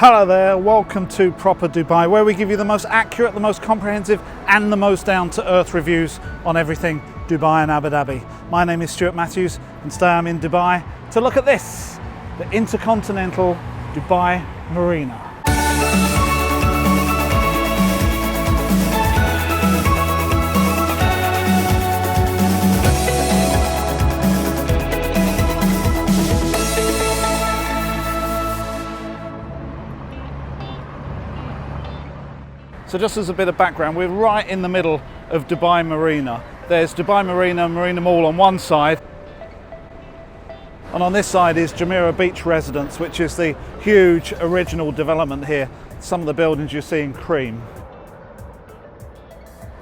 Hello there, welcome to Proper Dubai, where we give you the most accurate, the most comprehensive and the most down-to-earth reviews on everything Dubai and Abu Dhabi. My name is Stuart Matthews and today I'm in Dubai to look at this, the Intercontinental Dubai Marina. So just as a bit of background, we're right in the middle of Dubai Marina. There's Dubai Marina, Marina Mall on one side, and on this side is Jumeirah Beach Residence, which is the huge original development here. Some of the buildings you see in cream.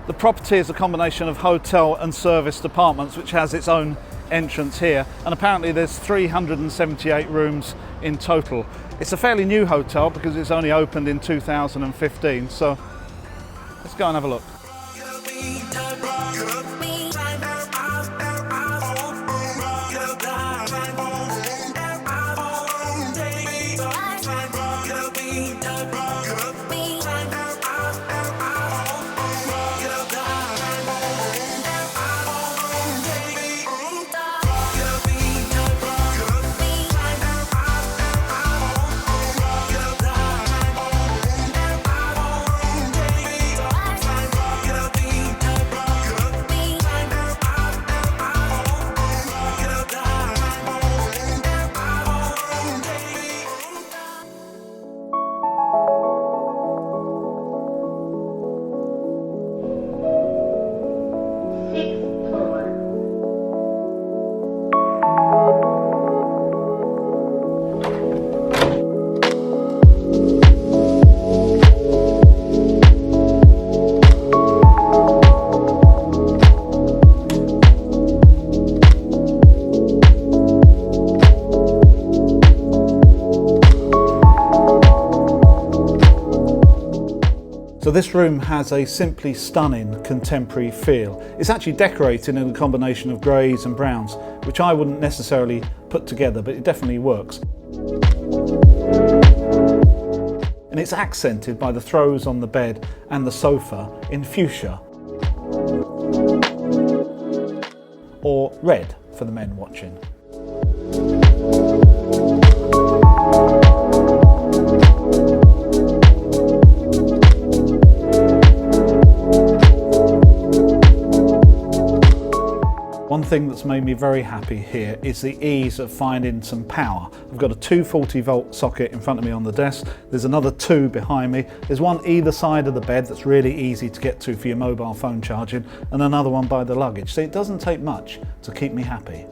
The property is a combination of hotel and serviced apartments, which has its own entrance here, and apparently there's 378 rooms in total. It's a fairly new hotel because it's only opened in 2015, so let's go and have a look. So this room has a simply stunning contemporary feel. It's actually decorated in a combination of greys and browns, which I wouldn't necessarily put together, but it definitely works. And it's accented by the throws on the bed and the sofa in fuchsia, or red for the men watching. One thing that's made me very happy here is the ease of finding some power. I've got a 240 volt socket in front of me on the desk. There's another two behind me. There's one either side of the bed that's really easy to get to for your mobile phone charging, and another one by the luggage. So it doesn't take much to keep me happy.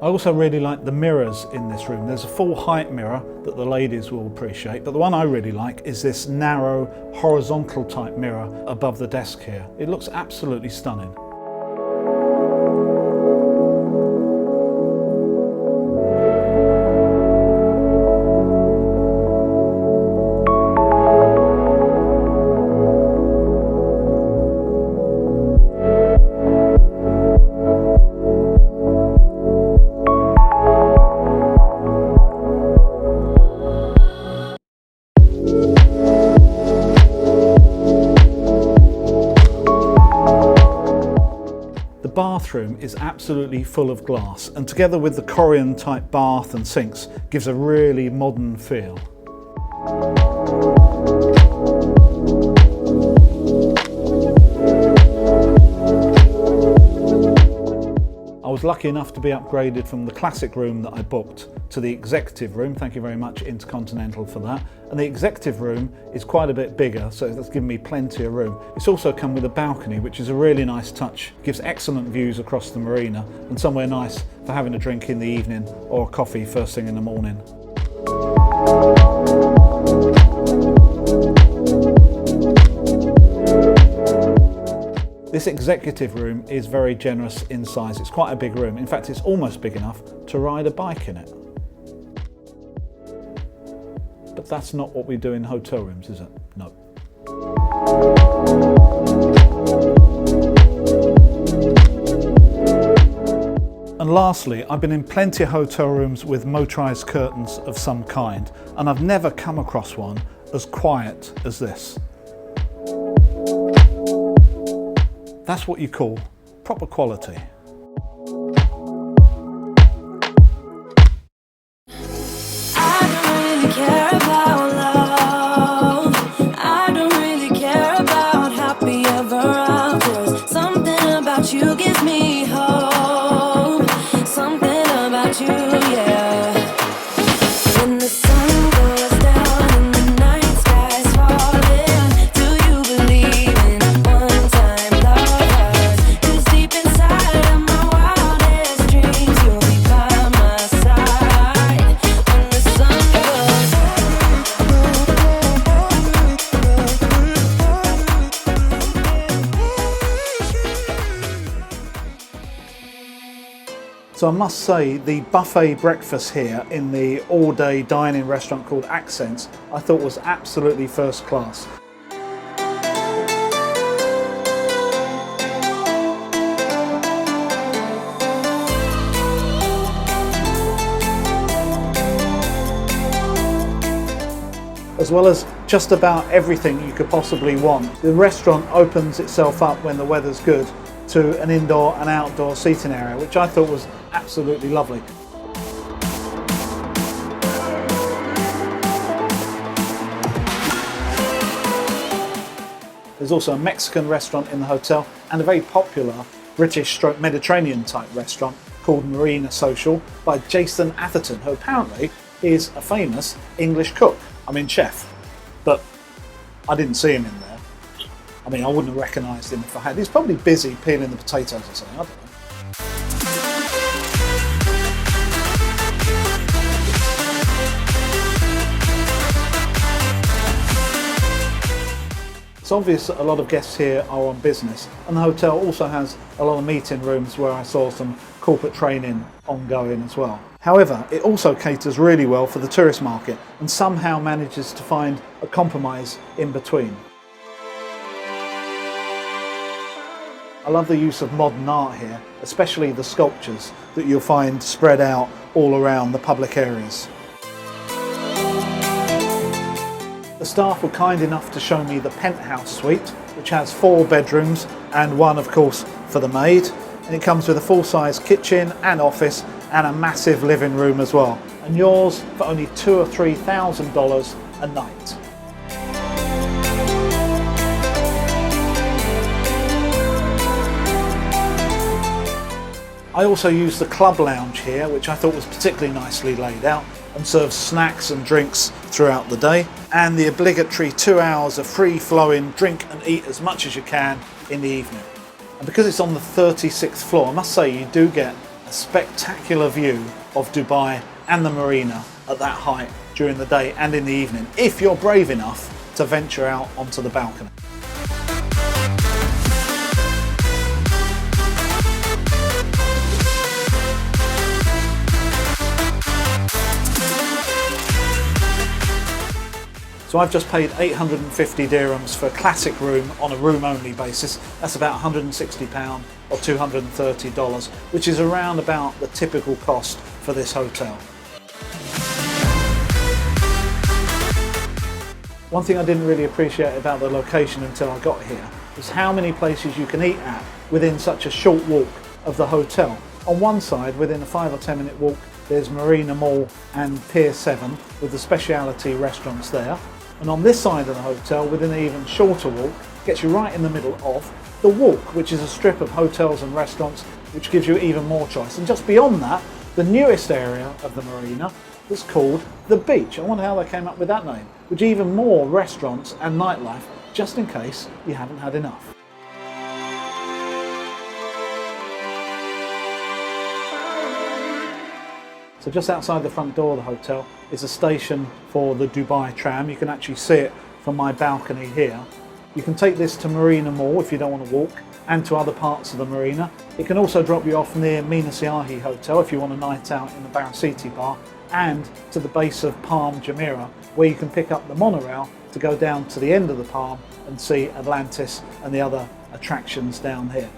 I also really like the mirrors in this room. There's a full height mirror that the ladies will appreciate, but the one I really like is this narrow horizontal type mirror above the desk here. It looks absolutely stunning. The bathroom is absolutely full of glass, and together with the Korean type bath and sinks gives a really modern feel. I was lucky enough to be upgraded from the classic room that I booked to the executive room. Thank you very much, Intercontinental, for that. And the executive room is quite a bit bigger, so that's given me plenty of room. It's also come with a balcony, which is a really nice touch. Gives excellent views across the marina and somewhere nice for having a drink in the evening or a coffee first thing in the morning. This executive room is very generous in size. It's quite a big room. In fact, it's almost big enough to ride a bike in it. But that's not what we do in hotel rooms, is it? No. And lastly, I've been in plenty of hotel rooms with motorised curtains of some kind, and I've never come across one as quiet as this. That's what you call proper quality. You give me hope, something about you, yeah. When the sun goes down and the night sky's falling, do you believe in one-time lovers? 'Cause deep inside of my wildest dreams, you'll be by my side when the sun goes So I must say, the buffet breakfast here in the all-day dining restaurant called Accents, I thought was absolutely first class. As well as just about everything you could possibly want. The restaurant opens itself up when the weather's good to an indoor and outdoor seating area, which I thought was absolutely lovely. There's also a Mexican restaurant in the hotel and a very popular British/Mediterranean type restaurant called Marina Social by Jason Atherton, who apparently is a famous English cook. I mean chef, but I didn't see him in there. I mean, I wouldn't have recognised him if I had. He's probably busy peeling the potatoes or something, I don't know. It's obvious that a lot of guests here are on business, and the hotel also has a lot of meeting rooms where I saw some corporate training ongoing as well. However, it also caters really well for the tourist market and somehow manages to find a compromise in between. I love the use of modern art here, especially the sculptures that you'll find spread out all around the public areas. The staff were kind enough to show me the Penthouse Suite, which has 4 bedrooms and one, of course, for the maid. And it comes with a full-size kitchen and office and a massive living room as well. And yours for only $2,000 or $3,000 a night. I also used the club lounge here, which I thought was particularly nicely laid out and serves snacks and drinks throughout the day, and the obligatory 2 hours of free-flowing drink and eat as much as you can in the evening. And because it's on the 36th floor, I must say you do get a spectacular view of Dubai and the marina at that height during the day and in the evening, if you're brave enough to venture out onto the balcony. So I've just paid 850 dirhams for a classic room on a room-only basis. That's about £160 or $230, which is around about the typical cost for this hotel. One thing I didn't really appreciate about the location until I got here was how many places you can eat at within such a short walk of the hotel. On one side, within a 5 or 10 minute walk, there's Marina Mall and Pier 7 with the specialty restaurants there. And on this side of the hotel, within an even shorter walk, gets you right in the middle of the Walk, which is a strip of hotels and restaurants which gives you even more choice. And just beyond that, the newest area of the marina is called the Beach. I wonder how they came up with that name, with even more restaurants and nightlife, just in case you haven't had enough. So just outside the front door of the hotel is a station for the Dubai Tram. You can actually see it from my balcony here. You can take this to Marina Mall if you don't want to walk, and to other parts of the marina. It can also drop you off near Mina Siahi Hotel if you want a night out in the Barasiti Bar, and to the base of Palm Jumeirah, where you can pick up the monorail to go down to the end of the Palm and see Atlantis and the other attractions down here.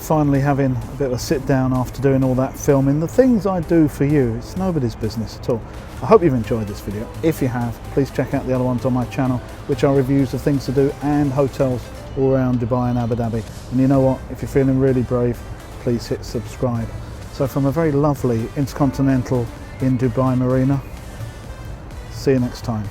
finally having a bit of a sit down after doing all that filming. The things I do for you, it's nobody's business at all. I hope you've enjoyed this video. If you have, please check out the other ones on my channel, which are reviews of things to do and hotels all around Dubai and Abu Dhabi. And you know what, if you're feeling really brave, please hit subscribe. So from a very lovely Intercontinental in Dubai Marina, see you next time.